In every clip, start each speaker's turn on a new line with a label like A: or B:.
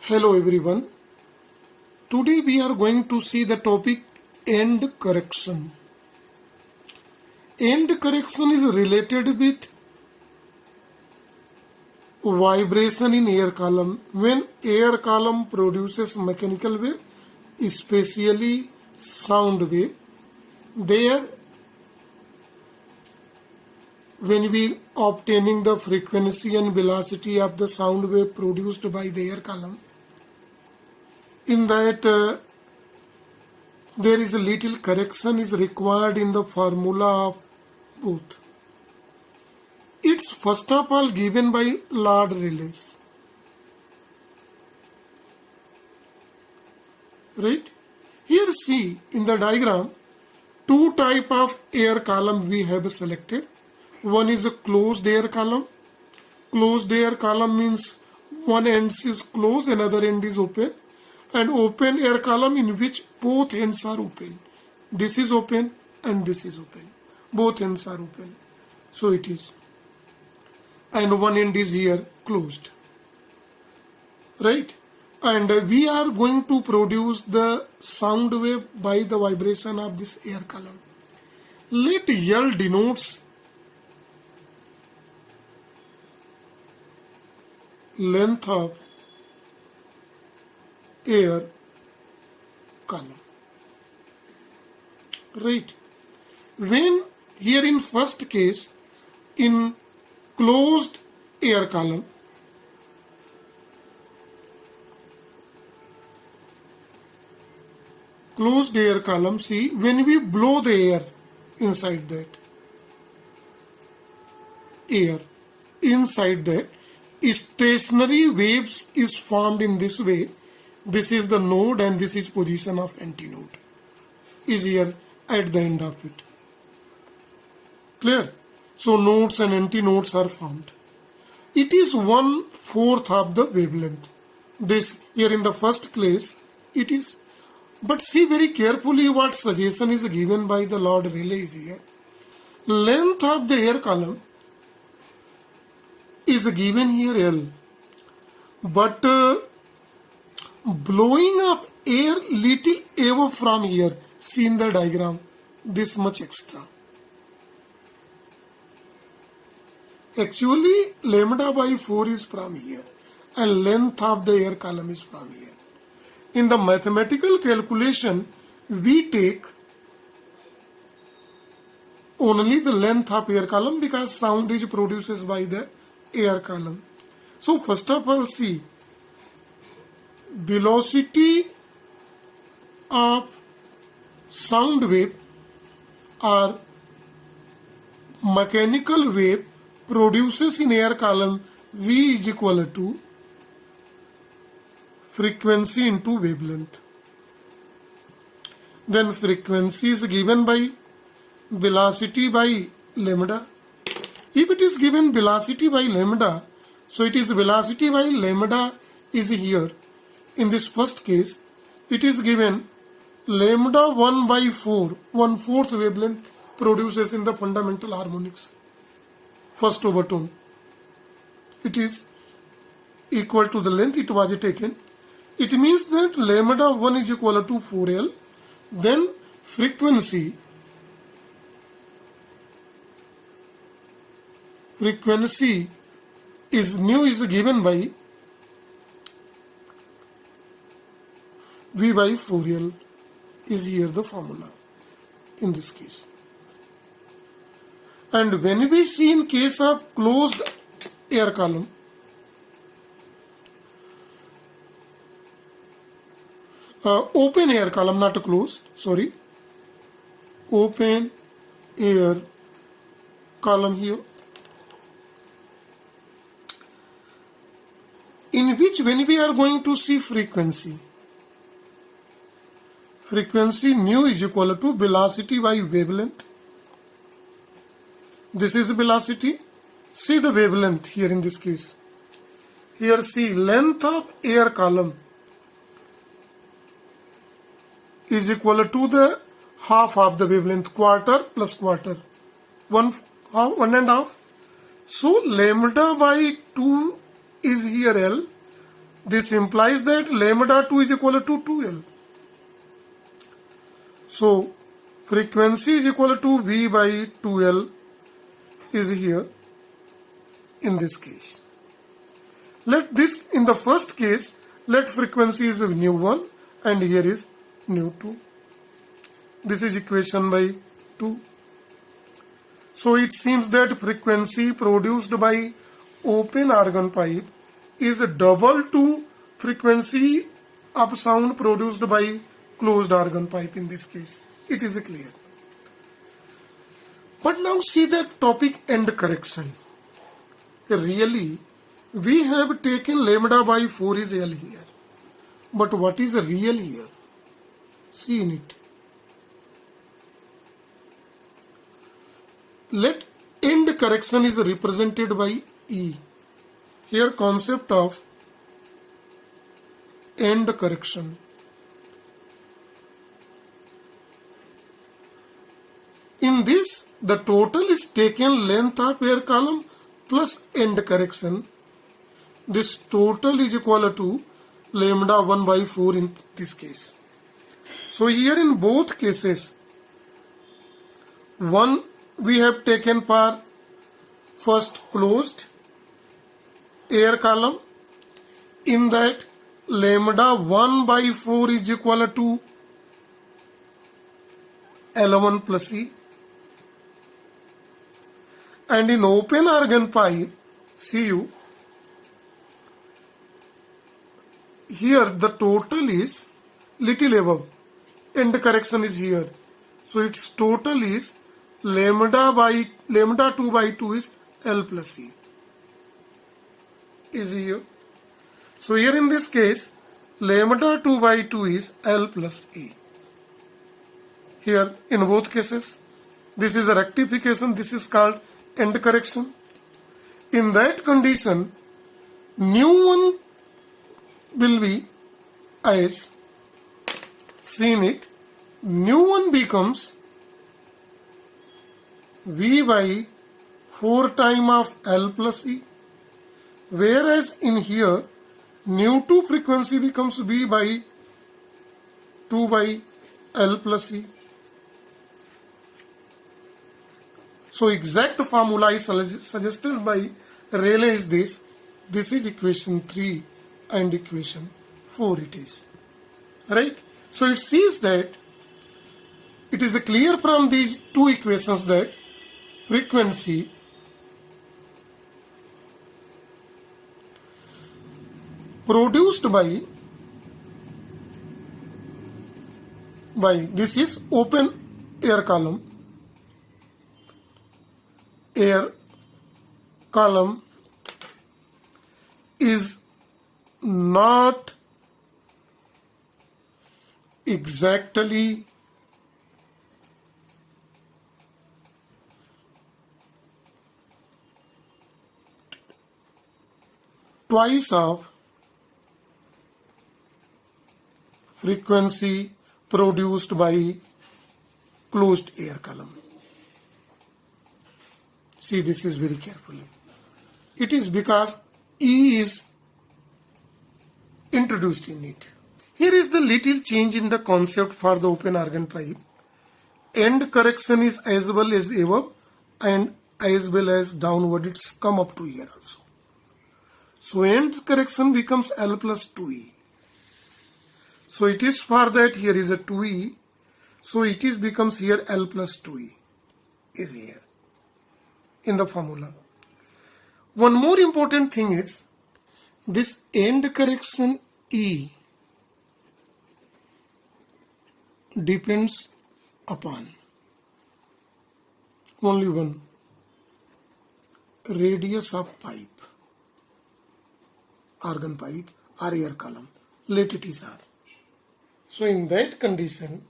A: Hello everyone. Today we are going to see the topic end correction. End correction is related with vibration in air column. When air column produces mechanical wave, especially sound wave, there when we obtaining the frequency and velocity of the sound wave produced by the air column, in that there is a little correction is required in the formula of both. It's first of all given by Lord Rayleigh. Right? Here see in the diagram, two type of air column we have selected. One is a closed air column. Closed air column means one end is closed, another end is open. And open air column in which both ends are open. This is open and this is open. Both ends are open. So it is. And one end is here closed. Right? And we are going to produce the sound wave by the vibration of this air column. Let L denotes length of air column. Right. When here in first case, in closed air column, see, when we blow the air inside that, stationary waves is formed in this way. This is the node and this is position of antinode is here at the end of it. Clear? So nodes and antinodes are formed. It is 1/4 of the wavelength. This here in the first case it is. But see very carefully what suggestion is given by the Lord Rayleigh is here. Length of the air column is given here L. But blowing of air little away from here, see in the diagram, this much extra. Actually, lambda by 4 is from here and length of the air column is from here. In the mathematical calculation, we take only the length of air column because sound is produced by the air column. So first of all, see, velocity of sound wave or mechanical wave produces in air column V is equal to frequency into wavelength. Then frequency is given by velocity by lambda. If it is given velocity by lambda, so it is velocity by lambda is here. In this first case, it is given lambda 1/4, 1/4 wavelength produces in the fundamental harmonics. First overtone. It is equal to the length it was taken. It means that lambda 1 is equal to 4L. Then frequency is nu is given by V by 4L is here the formula in this case. And when we see in case of closed air column, open air column, not closed, sorry, open air column here, in which when we are going to see frequency nu is equal to velocity by wavelength. This is velocity. See the wavelength here in this case. Here see length of air column is equal to the half of the wavelength, quarter plus quarter, 1.5. So lambda by 2 is here L. This implies that lambda 2 is equal to 2L. So frequency is equal to V by 2L is here in this case. Let this, in the first case, let frequency is nu1 and here is nu2. This is equation by 2. So it seems that frequency produced by open organ pipe is double to frequency of sound produced by closed organ pipe in this case. It is clear. But now see the topic end correction. Really, we have taken lambda by 4 is L here. But what is the real here? See in it. Let end correction is represented by E. Here concept of end correction. In this, the total is taken length of air column plus end correction. This total is equal to lambda 1 by 4 in this case. So here in both cases, one we have taken for first closed air column. In that, lambda 1 by 4 is equal to L1 plus E. And in open organ pipe, see you, here the total is little above. End correction is here. So its total is lambda 2 by 2 is L plus E. Is here. So here in this case, lambda 2 by 2 is L plus E. Here in both cases, this is a rectification. This is called end correction. In that condition, nu1 will be as seen it. Nu1 becomes V by 4 time of L plus E. Whereas in here, nu2 frequency becomes V by 2 by L plus E. So exact formula is suggested by Rayleigh is this. This is equation 3 and equation 4 it is. Right? So it sees that it is clear from these two equations that frequency produced by this is open air column is not exactly twice of frequency produced by closed air column. See, this is very carefully. It is because E is introduced in it. Here is the little change in the concept for the open organ pipe. End correction is as well as above and as well as downward. It's come up to here also. So end correction becomes L plus 2E. So it is for that here is a 2E. So it is becomes here L plus 2E is here in the formula. One more important thing is this end correction E depends upon only one, radius of pipe, organ pipe or air column. Let it is R. So in that condition,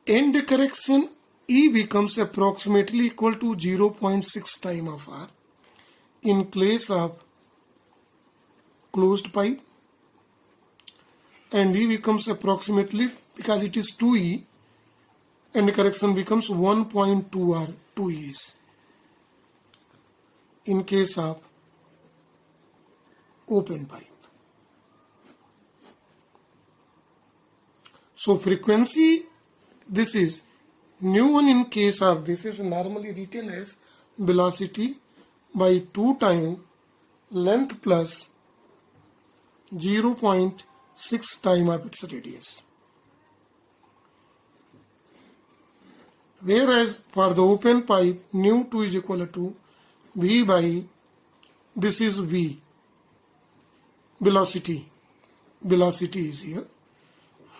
A: end correction E becomes approximately equal to 0.6 time of R in place of closed pipe, and E becomes approximately, because it is 2E, end correction becomes 1.2 R, 2 E's in case of open pipe. So frequency, this is new one in case of this is normally written as velocity by 2 times length plus 0.6 time of its radius. Whereas for the open pipe, nu 2 is equal to V by, this is V, velocity is here,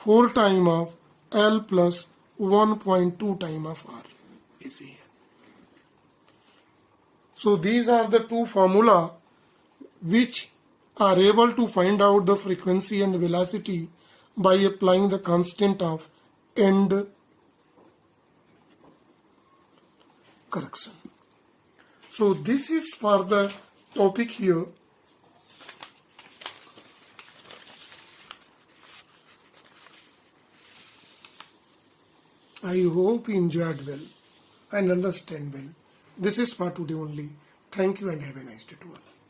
A: 4 time of L plus 1.2 time of R is here. So these are the two formula which are able to find out the frequency and velocity by applying the constant of end correction. So this is for the topic here. I hope you enjoyed well and understand well. This is for today only. Thank you and have a nice day to all.